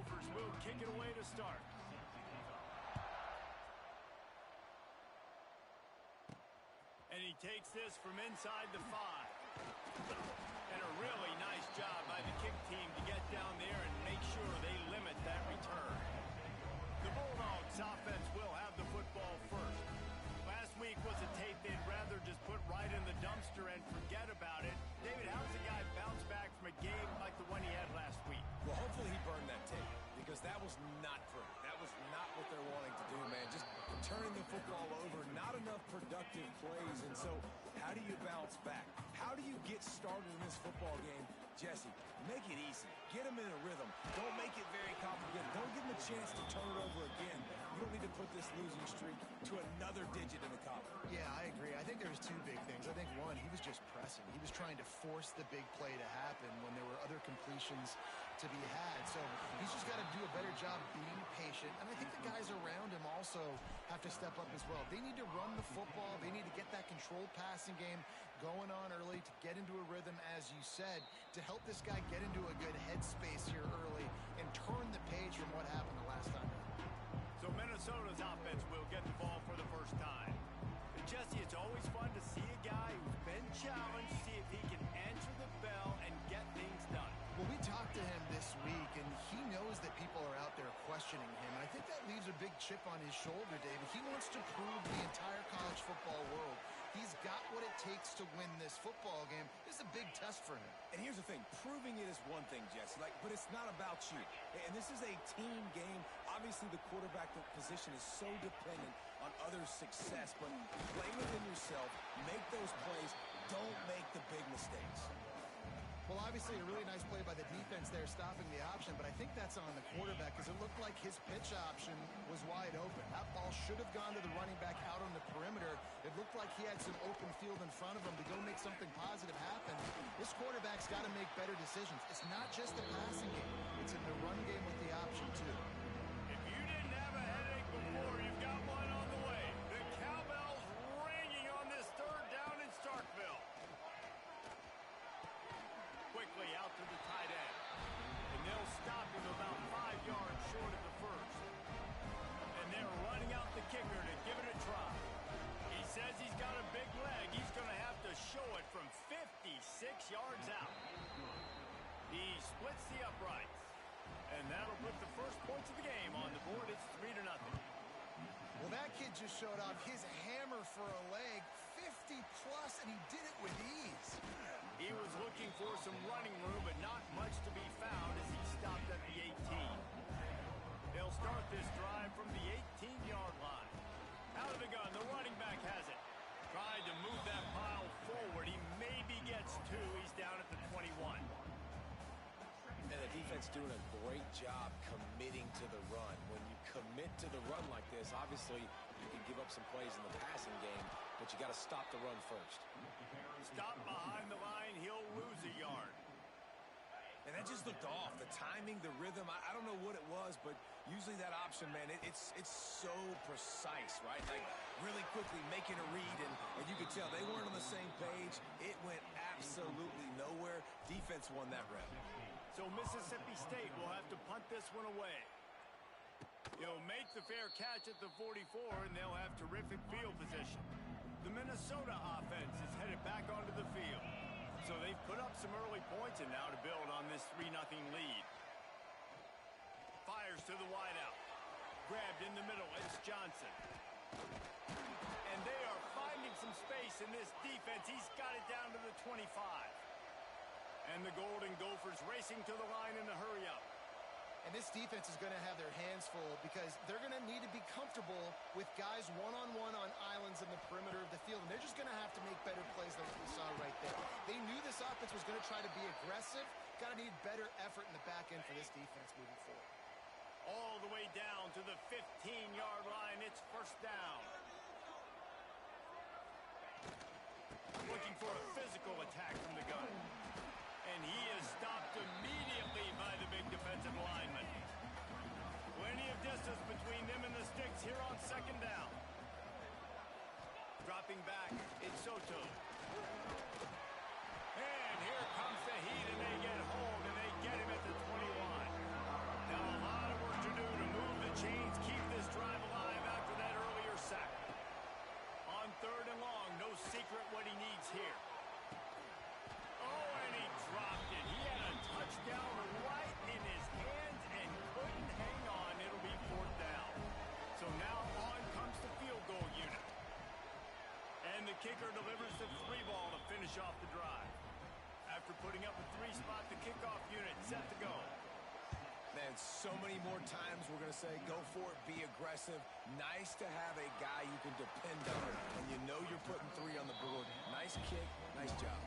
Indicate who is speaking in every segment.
Speaker 1: Gophers will kick it away to start. And he takes this from inside the 5. And a really nice job by the kick team to get down there and make sure they limit that return. The Bulldogs offense will have the football first. Last week was a tape they'd rather just put right in the dumpster and forget about it. David, how does a guy bounce back from a game like the one he had last week?
Speaker 2: Well, hopefully he burned that tape, because that was not pretty. That was not what they're wanting to do, man. Just turning the football over, not enough productive plays. And so how do you bounce back? How do you get started in this football game? Jesse, make it easy. Get him in a rhythm. Don't make it very complicated. Don't give him a chance to turn it over again. You don't need to put this losing streak to another digit in the column.
Speaker 3: Yeah, I agree. I think there's two big things. I think, one, he was just pressing. He was trying to force the big play to happen when there were other completions to be had. So he's just got to do a better job being patient. And I think the guys around him also have to step up as well. They need to run the football. They need to get that controlled passing game going on early to get into a rhythm, as you said, to help this guy get into a good headspace here early and turn the page from what happened the last time.
Speaker 1: So Minnesota's offense will get the ball for the first time. And Jesse, it's always fun to see a guy who's been challenged, see if he can answer the bell and get things done.
Speaker 3: Well, we talked to him this week, and he knows that people are out there questioning him. And I think that leaves a big chip on his shoulder, David. He wants to prove the entire college football world he's got what it takes to win this football game. This is a big test for him.
Speaker 2: And here's the thing. Proving it is one thing, Jesse, but it's not about you. And this is a team game. Obviously, the quarterback position is so dependent on others' success, but play within yourself, make those plays, don't make the big mistakes.
Speaker 3: Well, obviously, a really nice play by the defense there, stopping the option, but I think that's on the quarterback because it looked like his pitch option was wide open. That ball should have gone to the running back out on the perimeter. It looked like he had some open field in front of him to go make something positive happen. This quarterback's got to make better decisions. It's not just the passing game. It's in the run game with the option, too.
Speaker 1: If you didn't have a headache before, you've got one on the way. The cowbell's ringing on this third down in Starkville. Quickly out to the tight end. And they'll stop him about 5 yards short of the first. And they're running out the kicker to give it a try. He says he's got a big leg. He's going to have to show it from 56 yards out. He splits the uprights. And that'll put the first points of the game on the board. It's 3-0.
Speaker 3: Well, that kid just showed off his hammer for a leg, 50-plus, and he did it with ease.
Speaker 1: He was looking for some running room, but not much to be found as he stopped at the 18. They'll start this drive from the 18-yard line. Out of the gun, the running back has it. Tried to move that pile forward. He maybe gets two. He's down at the 21.
Speaker 2: And the defense doing a great job committing to the run. When you commit to the run like this, obviously you can give up some plays in the passing game, but you got to stop the run first.
Speaker 1: Stop behind the line, he'll lose a yard.
Speaker 2: And that just looked off. The timing, the rhythm, I don't know what it was, but usually that option, man, it's so precise, right? Like really quickly making a read, and you could tell they weren't on the same page. It went absolutely nowhere. Defense won that rep.
Speaker 1: So Mississippi State will have to punt this one away. He'll make the fair catch at the 44, and they'll have terrific field position. The Minnesota offense is headed back onto the field. So they've put up some early points, and now to build on this 3-0 lead. Fires to the wideout. Grabbed in the middle, it's Johnson. And they are finding some space in this defense. He's got it down to the 25. And the Golden Gophers racing to the line in a hurry-up.
Speaker 3: And this defense is going to have their hands full because they're going to need to be comfortable with guys one-on-one on islands in the perimeter of the field. And they're just going to have to make better plays than what we saw right there. They knew this offense was going to try to be aggressive. Got to need better effort in the back end for this defense moving forward.
Speaker 1: All the way down to the 15-yard line. It's first down. Looking for a physical attack from the gun. And he is stopped immediately by the big defensive lineman. Plenty of distance between them and the sticks here on second down. Dropping back, it's Soto. And here comes the heat, and they get home, and they get him at the 21. Now a lot finish off the drive. After putting up a 3-spot, the kickoff unit set to go.
Speaker 2: Man, so many more times we're going to say, go for it, be aggressive. Nice to have a guy you can depend on, and you know you're putting 3 on the board. Nice kick, nice job.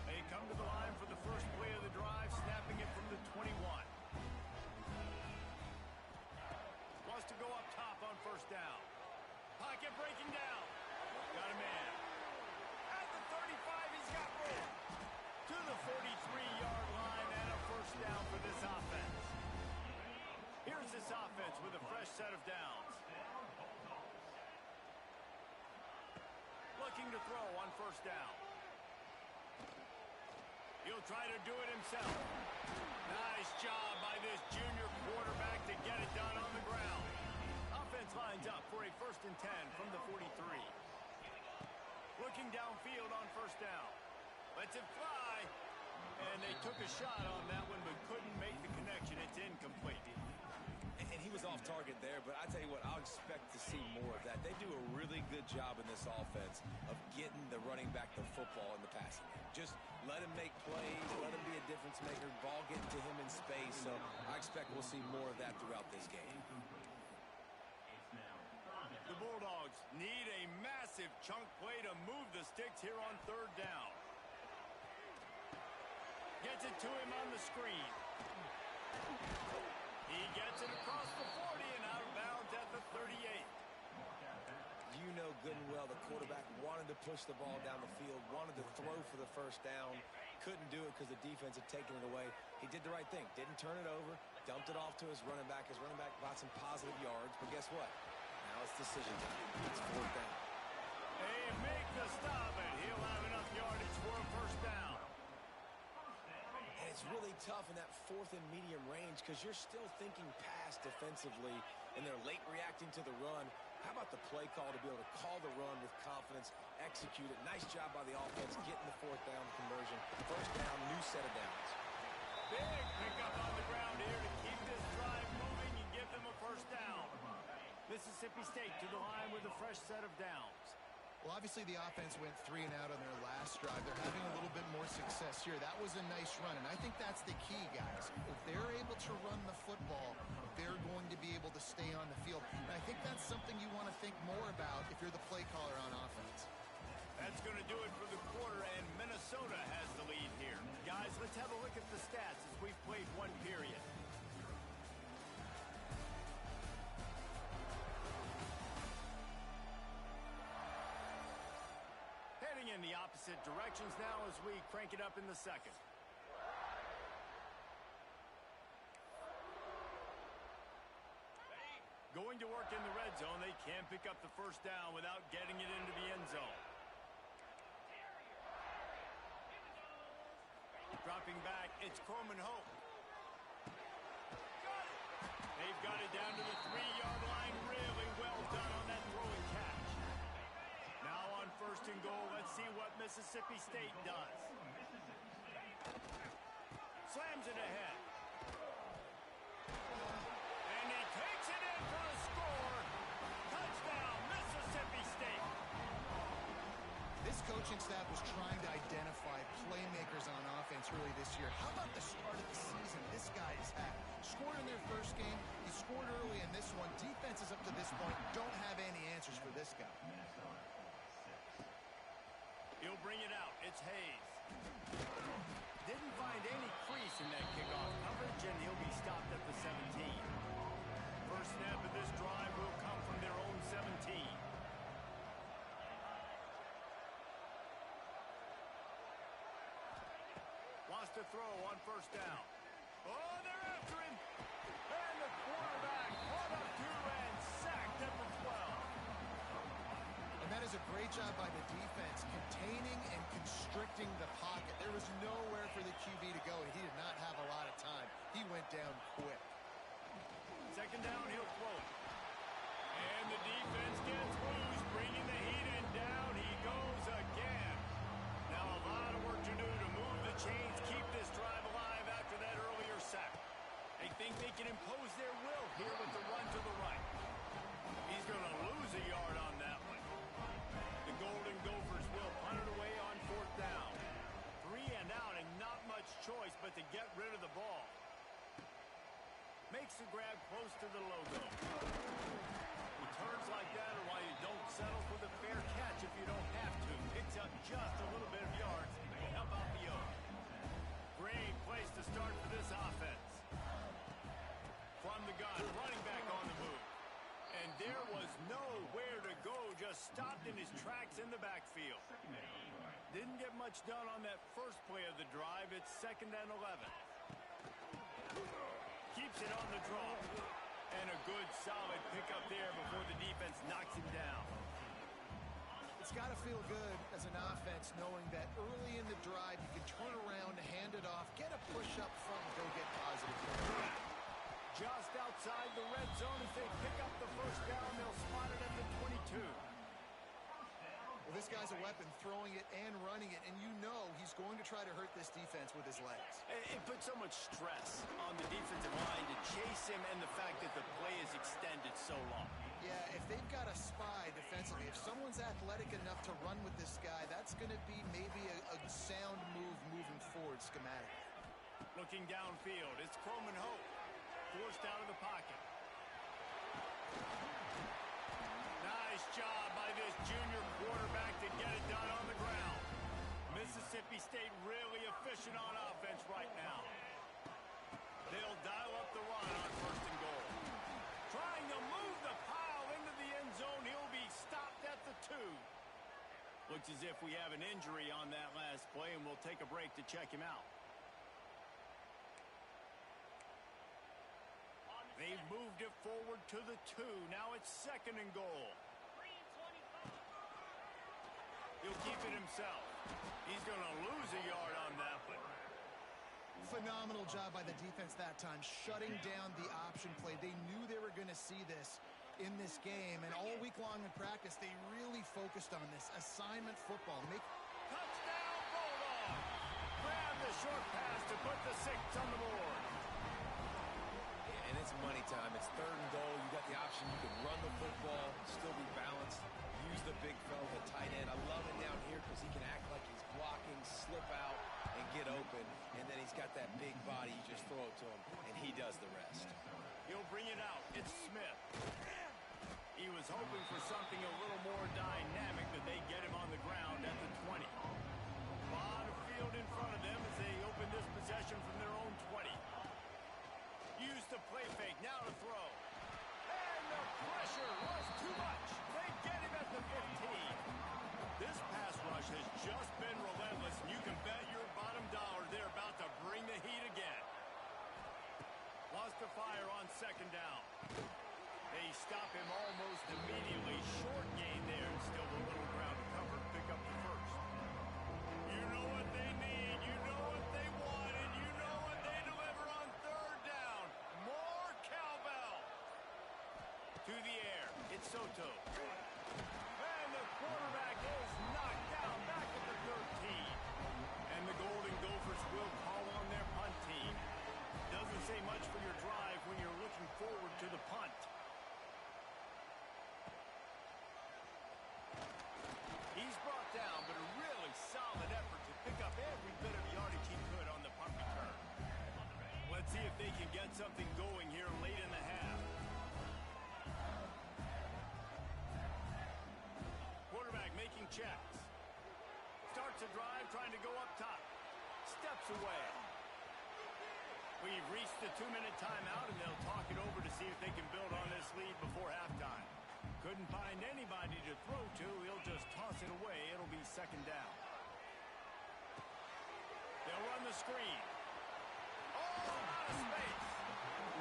Speaker 1: They come to the line for the first play of the drive, snapping it from the 21. Wants to go up top on first down. Pocket breaking down. Got a man. At the 35, he's got room. To the 43-yard line and a first down for this offense. Here's this offense with a fresh set of downs. Looking to throw on first down. He'll try to do it himself. Nice job by this junior quarterback to get it done on the ground. Offense lines up for a 1st and 10 from the 43. Looking downfield on first down. Lets it fly. And they took a shot on that one but couldn't make the connection. It's incomplete.
Speaker 2: And he was off target there, but I tell you what, I'll expect to see more of that. They do a really good job in this offense of getting the running back the football in the passing game. Just let him make plays, let him be a difference maker, ball getting to him in space. So I expect we'll see more of that throughout this game.
Speaker 1: The Bulldogs need a massive chunk play to move the sticks here on 3rd down. Gets it to him on the screen. He gets it across the 40 and out of bounds at the 38.
Speaker 2: You know good and well the quarterback wanted to push the ball down the field, wanted to throw for the first down, couldn't do it because the defense had taken it away. He did the right thing, didn't turn it over, dumped it off to his running back. His running back got some positive yards, but guess what? Now it's decision time. It's 4th down.
Speaker 1: They make the stop, and he'll have enough yardage for a first down.
Speaker 2: And it's really tough in that 4th and medium range because you're still thinking pass defensively, and they're late reacting to the run. How about the play call to be able to call the run with confidence, execute it? Nice job by the offense getting the 4th down conversion. First down, new set of downs.
Speaker 1: Big pickup on the ground here to keep this drive moving and give them a first down. Mississippi State to the line with a fresh set of downs.
Speaker 3: Well, obviously the offense went 3 and out on their last drive. They're having a little bit more success here. That was a nice run, and I think that's the key, guys. If they're able to run the football, they're going to be able to stay on the field. And I think that's something you want to think more about if you're the play caller on offense.
Speaker 1: That's going to do it for the quarter, and Minnesota has the lead here. Guys, let's have a look at the stats as we've played 1 period. Heading in the opposite directions now as we crank it up in the 2nd. Going to work in the red zone, they can't pick up the first down without getting it into the end zone. Dropping back, it's Coleman Hope. They've got it down to the 3-yard line. Really well done on that throw and catch. Now on 1st and goal, let's see what Mississippi State does. Slams it ahead. And he takes it in for a score. Touchdown, Mississippi State.
Speaker 3: This coaching staff was trying to identify playmakers on offense early this year. How about the start of the season this guy's had? Scored in their first game. He scored early in this one. Defenses up to this point don't have any answers for this guy.
Speaker 1: He'll bring it out. It's Hayes. Didn't find any crease in that kickoff coverage, and he'll be stopped at the 17. First snap of this drive will come from their own 17. Wants to throw on first down. Oh, they're after him. And the quarterback caught up to and sacked at the 12.
Speaker 3: And that is a great job by the defense, containing and constricting the pocket. There was nowhere for the QB to go, and he did not have a lot of time. He went down quick.
Speaker 1: 2nd down, he'll throw it. And the defense gets loose, bringing the heat in. Down he goes again. Now a lot of work to do to move the chains, keep this drive alive after that earlier sack. They think they can impose their will here with the run to the right. He's going to lose a yard on that one. The Golden Gophers will punt it away on but to get rid of the ball. Makes the grab close to the logo. Returns like that are why you don't settle for the fair catch if you don't have to. Picks up just a little bit of yards to help out the O. Great place to start for this offense. From the gun, running back on the move. And there was nowhere to go, just stopped in his tracks in the backfield. Didn't get much done on that first play of the drive. It's 2nd and 11. Keeps it on the draw. And a good, solid pickup there before the defense knocks him down.
Speaker 3: It's got to feel good as an offense knowing that early in the drive you can turn around, hand it off, get a push up front, and go get positive points.
Speaker 1: Just outside the red zone as they pick up the first down. They'll spot it at the 22.
Speaker 3: Well, this guy's a weapon, throwing it and running it, and you know he's going to try to hurt this defense with his legs.
Speaker 1: It puts so much stress on the defensive line to chase him and the fact that the play is extended so long.
Speaker 3: Yeah, if they've got a spy defensively, if someone's athletic enough to run with this guy, that's going to be maybe a sound move moving forward schematically.
Speaker 1: Looking downfield, it's Coleman Hope. Forced out of the pocket. Nice job by this junior quarterback to get it done on the ground. Mississippi State really efficient on offense right now. They'll dial up the run on 1st and goal. Trying to move the pile into the end zone. He'll be stopped at the 2. Looks as if we have an injury on that last play, and we'll take a break to check him out. They've moved it forward to the 2. Now it's 2nd and goal. He'll keep it himself. He's going to lose a yard on that one.
Speaker 3: Phenomenal job by the defense that time, shutting down the option play. They knew they were going to see this in this game, and all week long in practice, they really focused on this assignment football.
Speaker 1: Touchdown, Bulldog! Grab the short pass to put the 6 on the board.
Speaker 2: And it's money time. It's 3rd and goal. You got the option. You can run the football, still be balanced, use the big fella, the tight end. I love it down here because he can act like he's blocking, slip out, and get open. And then he's got that big body. You just throw it to him, and he does the rest.
Speaker 1: He'll bring it out. It's Smith. He was hoping for something a little more dynamic, but they get him on the ground at the 20. A lot of field in front of them as they open this possession from their own 20. Use the play fake, now to throw. And the pressure was too much. They get him at the 15. This pass rush has just been relentless, and you can bet your bottom dollar they're about to bring the heat again. Lost the fire on 2nd down. They stop him almost immediately. Short gain there, and still a little ground to cover. Pick up the 1st. You know what they need. You know what they want, and you know what they deliver on 3rd down. More cowbell. To the air. It's Soto. And the quarterback is knocked down back at the 13. And the Golden Gophers will call on their punt team. Doesn't say much for your drive when you're looking forward to the punt. He's brought down, but a really solid effort to pick up every bit of yardage he could on the punt return. Let's see if they can get something going here late in the half. Quarterback making checks. Starts a drive trying to go up top. Steps away. We've reached the 2-minute timeout, and they'll talk it over to see if they can build on this lead before halftime. Couldn't find anybody to throw to. He'll just toss it away. It'll be 2nd down. They'll run the screen. Oh, out of space.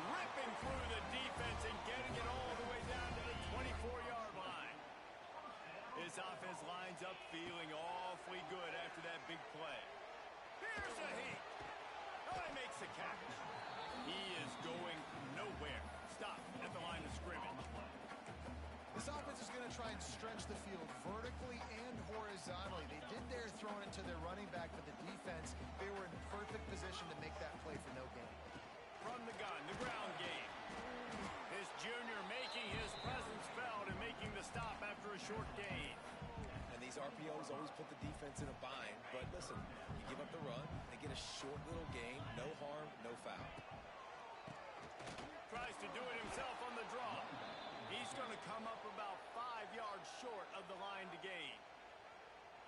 Speaker 1: Ripping through the defense and getting it all the way down to the 24-yard line. This offense lines up feeling awfully good after that big play. Here's a heat. Oh, he makes the catch. He is going nowhere. Stop at the line of scrimmage.
Speaker 3: This offense is going to try and stretch the field vertically and horizontally. They did their throwing it to their running back, but the defense, they were in perfect position to make that play for no gain.
Speaker 1: From the gun, the ground game. This junior making his presence felt and making the stop after a short gain.
Speaker 2: And these RPOs always put the defense in a bind. But listen, you give up the run, they get a short little gain, no foul.
Speaker 1: Tries to do it himself on the draw. He's going to come up about 5 yards short of the line to gain.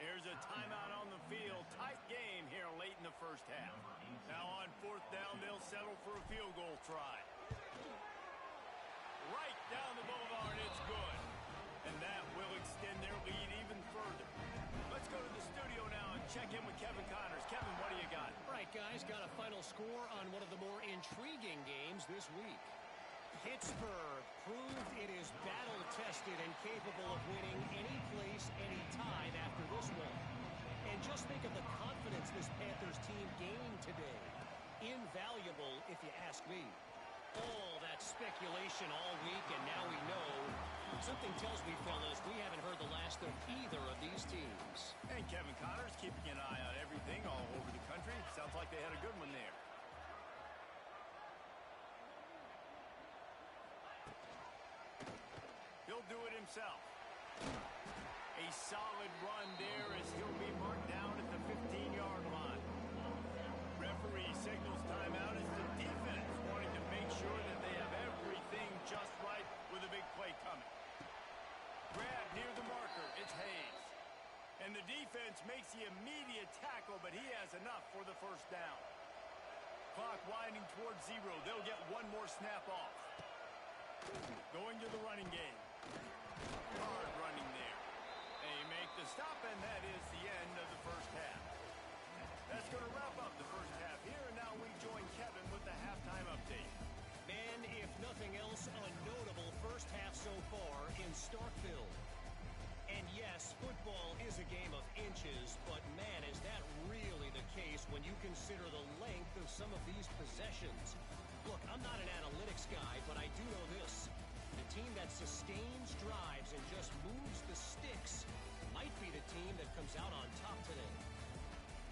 Speaker 1: Here's a timeout on the field. Tight game here late in the first half. Now on 4th down, they'll settle for a field goal try. Right down the boulevard, it's good. And that will extend their lead even further. Let's go to the studio now and check in with Kevin Connors. Kevin, what do you got?
Speaker 4: All right, guys, got a final score on one of the more intriguing games this week. Pittsburgh proved it is battle-tested and capable of winning any place, any time after this one. And just think of the confidence this Panthers team gained today. Invaluable, if you ask me. All that speculation all week, and now we know. Something tells me, fellas, we haven't heard the last of either of these teams.
Speaker 1: And Kevin Connors keeping an eye on everything all over the country. Sounds like they had a good one there. He'll do it himself. A solid run there as he'll be marked down at the 15-yard line. Referee signals timeout as the defense wanting to make sure that they have everything just right with a big play coming. Grab near the marker. It's Hayes. And the defense makes the immediate tackle, but he has enough for the first down. Clock winding towards 0. They'll get one more snap off. Going to the running game. Hard running there. They make the stop, and that is the end of the first half. That's going to wrap up the first half here, and now we join Kevin with the halftime update.
Speaker 4: Man, if nothing else, a notable first half so far in Starkville. And yes, football is a game of inches, but man, is that really the case when you consider the length of some of these possessions. Look, I'm not an analytics guy, but I do know this. The team that sustains drives and just moves the sticks might be the team that comes out on top today.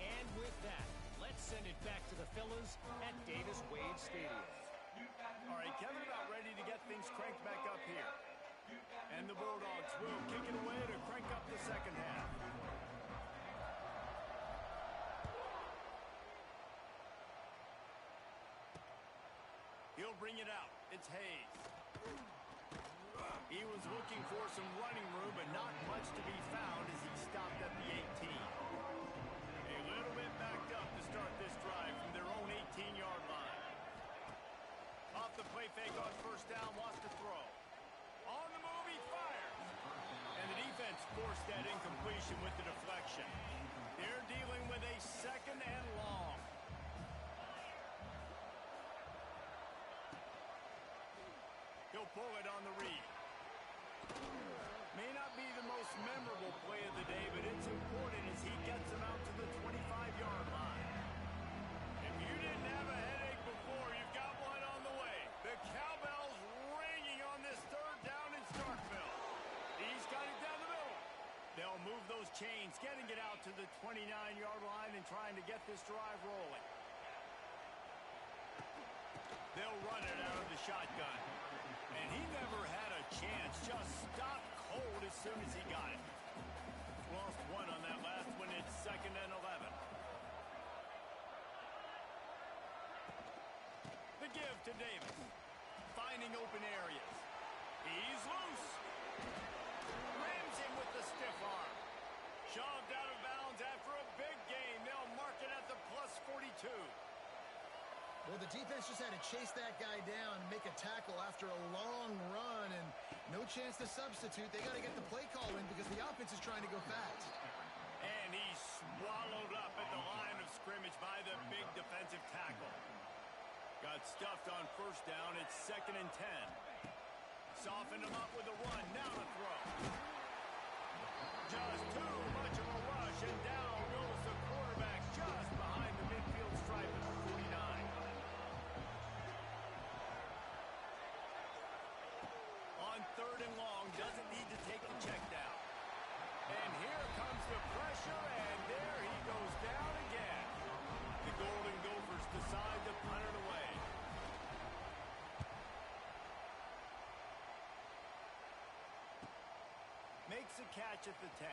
Speaker 4: And with that, let's send it back to the fellas at Davis-Wade Stadium.
Speaker 1: All right, Kevin about ready to get things cranked back up here. And the Bulldogs will kick it away to crank up the second half. He'll bring it out. It's Hayes. He was looking for some running room, but not much to be found as he stopped at the 18. A little bit backed up to start this drive from their own 18-yard line. Off the play fake on first down, lost the throw. On the move, he fires. And the defense forced that incompletion with the deflection. They're dealing with a second and long. He'll pull it on the read. May not be the most memorable play of the day, but it's important as he gets them out to the 25-yard line. If you didn't have a headache before, you've got one on the way. The cowbell's ringing on this third down in Starkville. He's got it down the middle. They'll move those chains, getting it out to the 29-yard line and trying to get this drive rolling. They'll run it out of the shotgun. And he never had a chance, just stopped cold as soon as he got it. Lost one on that last one. It's 2nd and 11. The give to Davis. Finding open areas. He's loose. Rams him with the stiff arm. Shoved out of bounds after a big gain. They'll mark it at the +42.
Speaker 3: Well, the defense just had to chase that guy down and make a tackle after a long run, and no chance to substitute. They got to get the play call in because the offense is trying to go fast.
Speaker 1: And he's swallowed up at the line of scrimmage by the big defensive tackle. Got stuffed on first down. It's 2nd and 10. Softened him up with a run. Now a throw. Just too much of a rush, and down goes the quarterback just behind the midfield stripe at the 49. On 3rd and long, doesn't need to take the check down. And here comes the pressure, and there he goes down again. The Golden Gophers decide to punt it away. Makes a catch at the 10.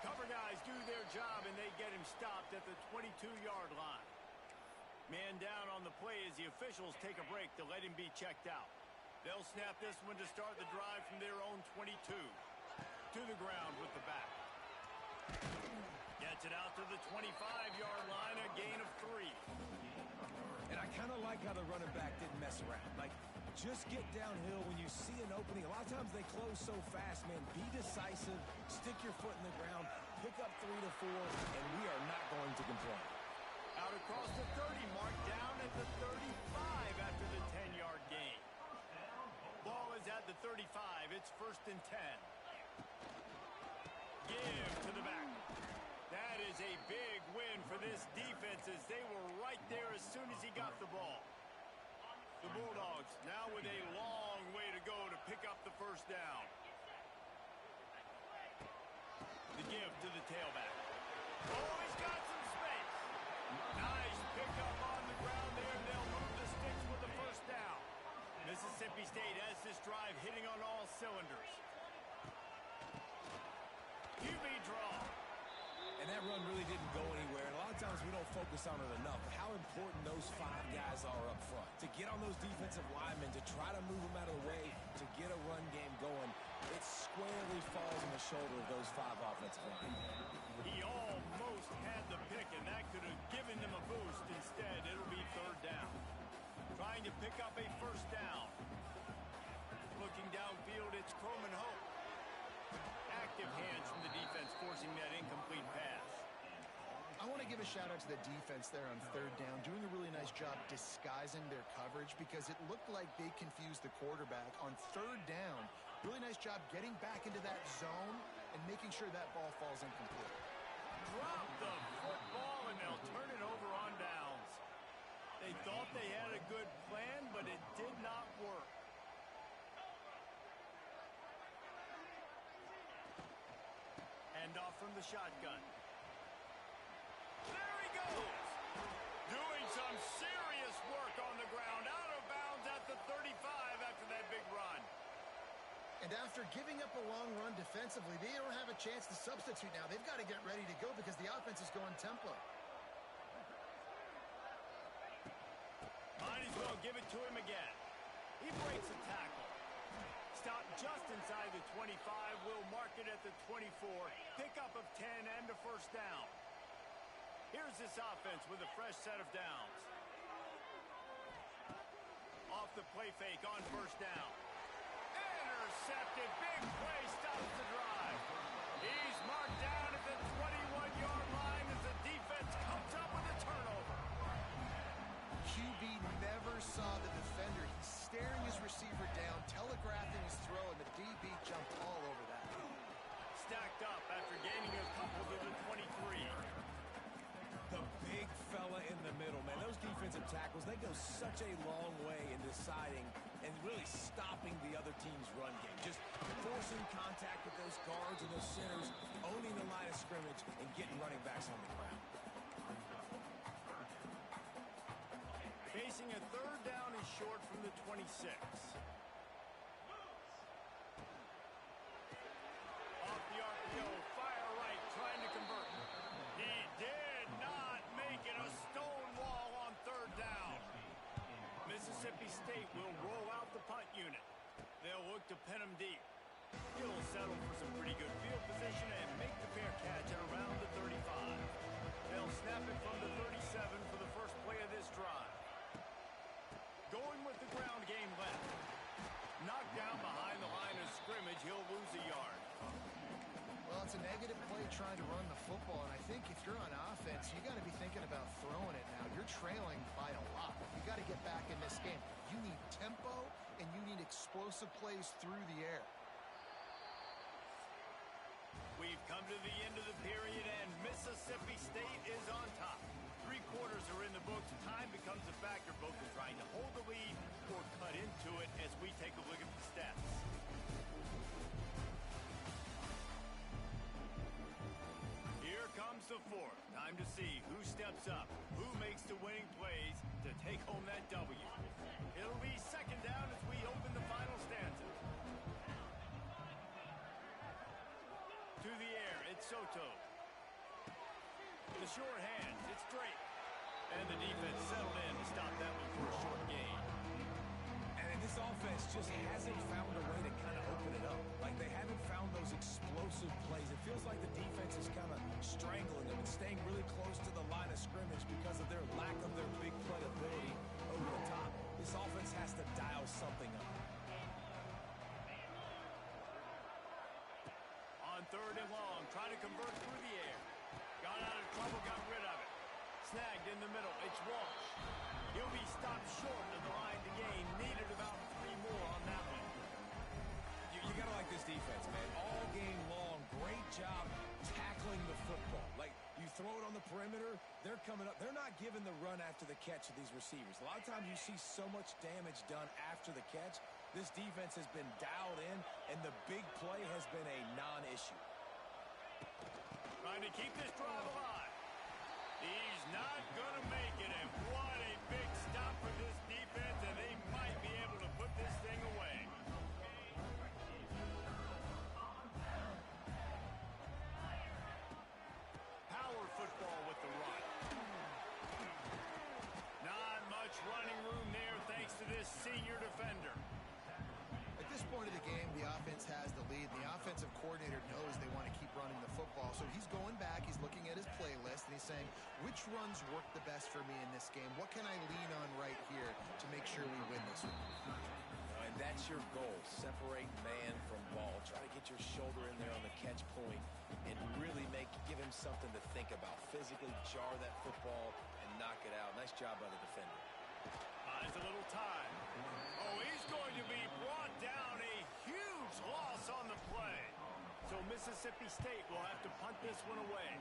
Speaker 1: Cover guys do their job, and they get him stopped at the 22-yard line. Man down on the play as the officials take a break to let him be checked out. They'll snap this one to start the drive from their own 22. To the ground with the back. Gets it out to the 25-yard line, a gain of 3.
Speaker 2: And I kind of like how the running back didn't mess around. Like, just get downhill when you see an opening. A lot of times they close so fast, man. Be decisive, stick your foot in the ground, pick up 3 to 4, and we are not going to complain.
Speaker 1: Out across the 30, mark down at the 35 after the 10-yard gain. Ball is at the 35. It's 1st and 10. Give to the back. That is a big win for this defense as they were right there as soon as he got the ball. The Bulldogs now with a long way to go to pick up the 1st down. The give to the tailback. Oh, he's got some space. Nice pickup on the ground there. They'll move the sticks with the 1st down. Mississippi State has this drive hitting on all cylinders. QB draw.
Speaker 2: And that run really didn't go anywhere. And a lot of times we don't focus on it enough. How important those 5 guys are up front. To get on those defensive linemen, to try to move them out of the way, to get a run game going, it squarely falls on the shoulder of those 5 offensive linemen.
Speaker 1: He almost had the pick, and that could have given them a boost. Instead, it'll be 3rd down. Trying to pick up a 1st down. Looking downfield, it's Croman Hope. Active hands from the defense forcing that incomplete pass.
Speaker 3: I want to give a shout-out to the defense there on 3rd down, doing a really nice job disguising their coverage because it looked like they confused the quarterback on 3rd down. Really nice job getting back into that zone and making sure that ball falls incomplete.
Speaker 1: Drop the football, and they'll turn it over on downs. They thought they had a good plan, but it did not work. Handoff from the shotgun. There he goes. Doing some serious work on the ground. Out of bounds at the 35 after that big run.
Speaker 3: And after giving up a long run defensively, they don't have a chance to substitute now. They've got to get ready to go because the offense is going tempo.
Speaker 1: Might as well give it to him again. He breaks a tackle. Stop just inside the 25. Will mark it at the 24. Pickup of 10 and a 1st down. Here's this offense with a fresh set of downs. Off the play fake on 1st down. Intercepted. Big play stops the drive. He's marked down at the 21-yard line as the defense comes up with a turnover.
Speaker 3: QB never saw the defender. He's staring his receiver down, telegraphing his throw, and the DB jumped all over that.
Speaker 1: Stacked up after gaining a couple to the 23.
Speaker 2: The big fella in the middle, man. Those defensive tackles, they go such a long way in deciding and really stopping the other team's run game. Just forcing contact with those guards and those centers, owning the line of scrimmage, and getting running backs on the ground.
Speaker 1: Facing a 3rd down and short from the 26. Off the RPO, fire right, trying to convert. He did not make it. A stone wall on 3rd down. Mississippi State will roll out the punt unit. They'll look to pin him deep. He'll settle for some pretty good field position and make the fair catch at around the 35. They'll snap it from the 37 for the 1st play of this drive. Going with the ground game left. Knocked down behind the line of scrimmage. He'll lose a yard.
Speaker 3: Well, it's a negative play trying to run the football, and I think if you're on offense, you got to be thinking about throwing it now. You're trailing by a lot. You got to get back in this game. You need tempo, and you need explosive plays through the air.
Speaker 1: We've come to the end of the period, and Mississippi State is on top. 3 quarters are in the books. Time becomes a factor, both in trying to hold the lead or cut into it as we take a look at the stats. Here comes the 4th. Time to see who steps up, who makes the winning plays to take home that W. It'll be 2nd down as we open the final stanza. To the air, it's Soto. The short hands, it's Drake. And the defense settled in stop that one for a short gain.
Speaker 2: And this offense just hasn't found a way to kind of open it up. Like, they haven't found those explosive plays. It feels like the defense is kind of strangling them and staying really close to the line of scrimmage because of their lack of their big play ability over the top. This offense has to dial something up.
Speaker 1: On third and long, trying to convert through the air. Got out of trouble, got rid of it. Snagged in the middle. It's Walsh. He'll be stopped short of the line to gain. Needed about 3 more on that one.
Speaker 2: You got to like this defense, man. All game long, great job tackling the football. Like, you throw it on the perimeter, they're coming up. They're not giving the run after the catch to these receivers. A lot of times you see so much damage done after the catch. This defense has been dialed in, and the big play has been a non-issue.
Speaker 1: Trying to keep this drive alive. He's not going to make it, and what a big stop for this defense, and they might be able to put this thing away. Power football with the run. Not much running room there thanks to this senior defender.
Speaker 3: At this point of the game, the offense has the lead. The offensive coordinator knows they want to keep running the football, so he's going back, he's looking at his playlist, and he's saying, which runs work the best for me in this game? What can I lean on right here to make sure we win this one?
Speaker 2: And that's your goal. Separate man from ball. Try to get your shoulder in there on the catch point and really give him something to think about. Physically jar that football and knock it out. Nice job by the defender.
Speaker 1: Buys a little time. Oh, he's going to be brought down. A huge loss on the play. So Mississippi State will have to punt this one away.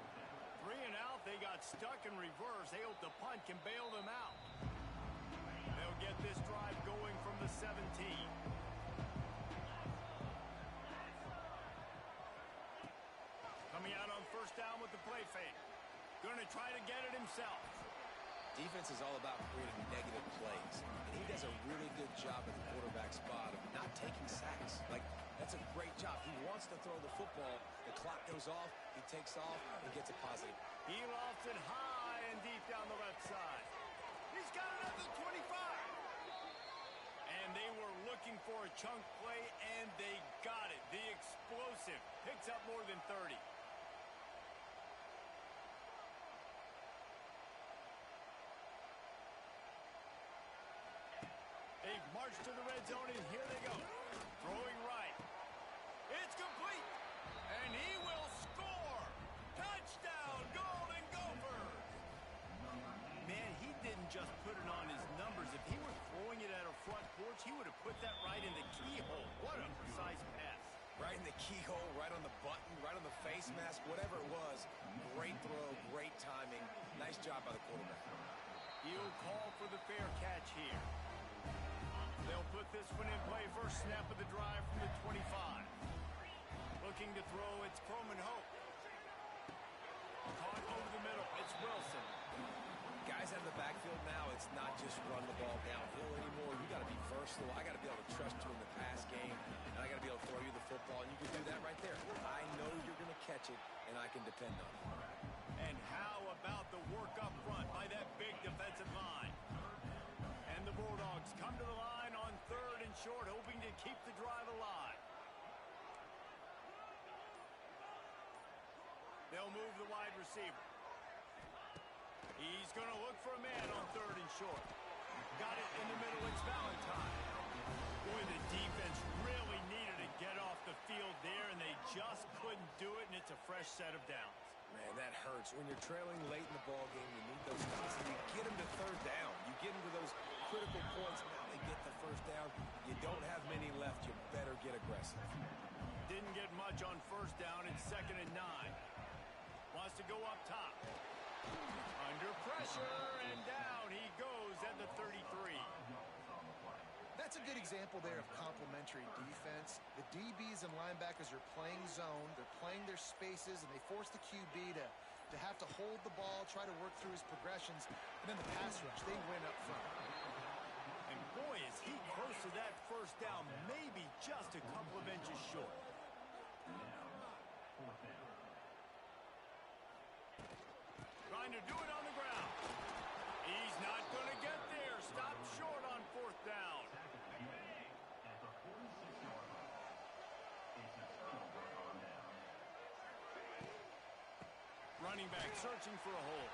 Speaker 1: 3 and out, they got stuck in reverse. They hope the punt can bail them out. They'll get this drive going from the 17. Coming out on first down with the play fake. Going to try to get it himself.
Speaker 2: Defense is all about creating negative plays, and he does a really good job at the quarterback spot of not taking sacks. Like, that's a great job. He wants to throw the football. The clock goes off. He takes off and gets it positive.
Speaker 1: He lofts it high and deep down the left side. He's got it at the 25. And they were looking for a chunk play, and they got it. The explosive picks up more than 30. They've marched to the red zone, and here they go. Throwing right. It's complete. And he will score. Touchdown, Golden Gophers. Man, he didn't just put it on his numbers. If he were throwing it at a front porch, he would have put that right in the keyhole. What a precise pass.
Speaker 2: Right in the keyhole, right on the button, right on the face mask, whatever it was. Great throw, great timing. Nice job by the quarterback.
Speaker 1: He'll call for the fair catch here. They'll put this one in play. First snap of the drive from the 25. Looking to throw, it's Croman Hope. Caught over the middle, it's Wilson.
Speaker 2: Guys out of the backfield now, it's not just run the ball downhill anymore. You got to be versatile. I got to be able to trust you in the pass game, and I got to be able to throw you the football, and you can do that right there. I know you're going to catch it, and I can depend on it.
Speaker 1: And how about the work up front by that big defensive line? And the Bulldogs come to the line on third and short, hoping to keep the drive alive. They'll move the wide receiver. He's going to look for a man on third and short. Got it in the middle, it's Valentine. Boy, the defense really needed to get off the field there, and they just couldn't do it, and it's a fresh set of downs.
Speaker 2: Man, that hurts. When you're trailing late in the ball game, you need those stops, and you get them to third down. You get them to those critical points. Now they get the first down. You don't have many left. You better get aggressive.
Speaker 1: Didn't get much on first down. It's 2nd and 9. Wants to go up top. Under pressure, and down he goes at the 33.
Speaker 3: That's a good example there of complementary defense. The DBs and linebackers are playing zone. They're playing their spaces, and they force the QB to have to hold the ball, try to work through his progressions. And then the pass rush, they win up front.
Speaker 1: And boy, is he close to that first down, maybe just a couple of inches short. Trying to do it on the ground. He's not going to get there. running back searching for a hole.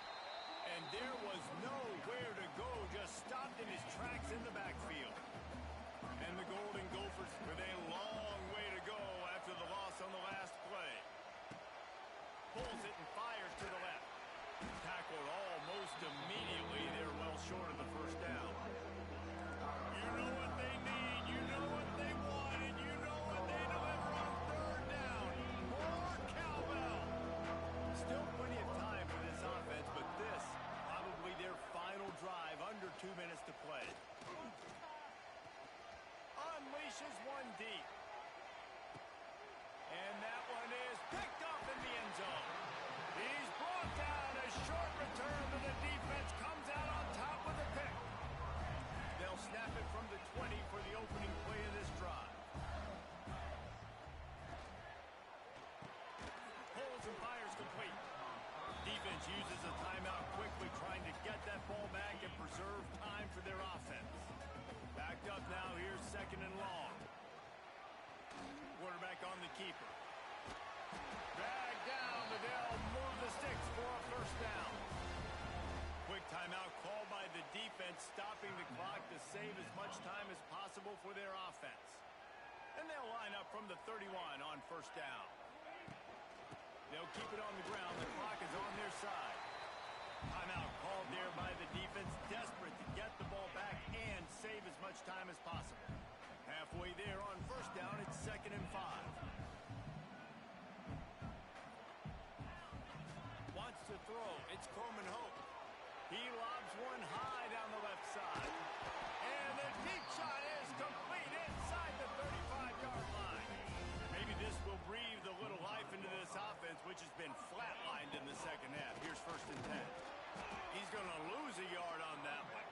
Speaker 1: And there was nowhere to go, just stopped in his tracks in the backfield. And the Golden Gophers with a long way to go after the loss on the last play. Pulls it and fires to the left. Tackled almost immediately. They're well short of the first down. You know what they need, you know what they want, and you know what they deliver on third down. More cowbell. Still plenty of time for this offense, but this probably their final drive, under 2 minutes to play. Unleashes one deep. And that one is picked up in the end zone. He's brought down. A short return, but the defense comes out on top with a pick. They'll snap it from the 20 for the opening play of this drive. Pulls and fires complete. Defense uses a timeout quickly, trying to get that ball back and preserve time for their offense. Backed up now, here's second and long. Quarterback on the keeper. Drag down, but they'll move the sticks for a first down. Quick timeout called by the defense, stopping the clock to save as much time as possible for their offense. And they'll line up from the 31 on first down. They'll keep it on the ground. The clock is on their side. Timeout called there by the defense, desperate to get the ball back and save as much time as possible. Halfway there on first down, it's 2nd and 5. Wants to throw. It's Coleman Hope. He lobs one high down the left side. And the deep shot is complete inside the 35-yard line. Maybe this will breathe a little life into this offense, which has been flatlined in the second half. Here's 1st and 10. He's going to lose a yard on that one.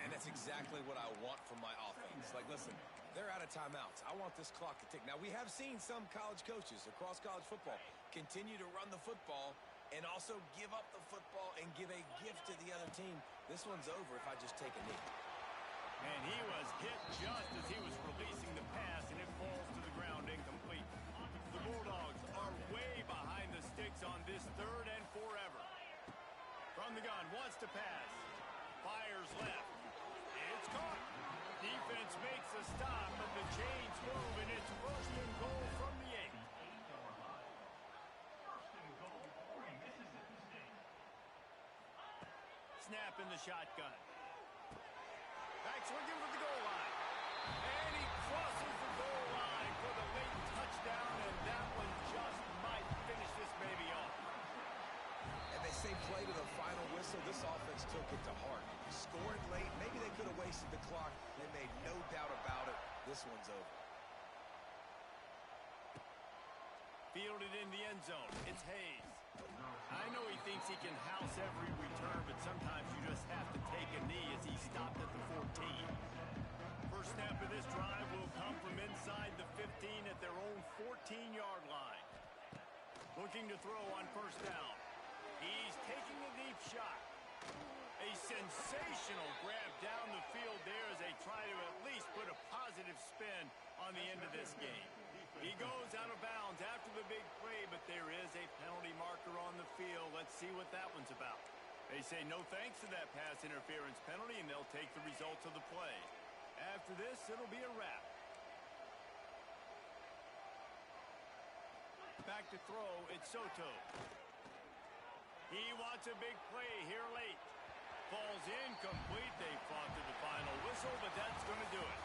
Speaker 2: And that's exactly what I want from my offense. Like, listen, they're out of timeouts. I want this clock to tick. Now, we have seen some college coaches across college football continue to run the football and also give up the football and give a gift to the other team. This one's over if I just take a knee.
Speaker 1: And he was hit just as he was releasing the pass, and it falls to the ground incomplete. The Bulldogs are way behind the sticks on this 3rd and forever. From the gun, wants to pass. Fires left. It's caught. Defense makes a stop, but the chains move, and it's 1st and goal from the 8. Snap in the shotgun. Backs looking for the goal line. And he crosses the goal line for the late touchdown, and that one just might finish this baby off.
Speaker 2: And they say play to the final whistle. This offense took it to heart. Scored late. Maybe they could have wasted the clock. They made no doubt about it. This one's over.
Speaker 1: Fielded in the end zone. It's Hayes. I know he thinks he can house every return, but sometimes you just have to take a knee as he stopped at the 14. First snap of this drive will come from inside the 15 at their own 14-yard line. Looking to throw on first down. He's taking a deep shot. A sensational grab down the field there as they try to at least put a positive spin on the end of this game. He goes out of bounds after the big play, but there is a penalty marker on the field. Let's see what that one's about. They say no thanks to that pass interference penalty, and they'll take the results of the play. After this, it'll be a wrap. Back to throw, it's Soto. He wants a big play here late. Falls incomplete. They fought to the final whistle, but that's going to do it.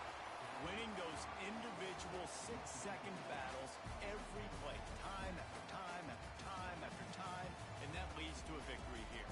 Speaker 1: Winning those individual 6-second battles every play, time after time after time after time, and that leads to a victory here.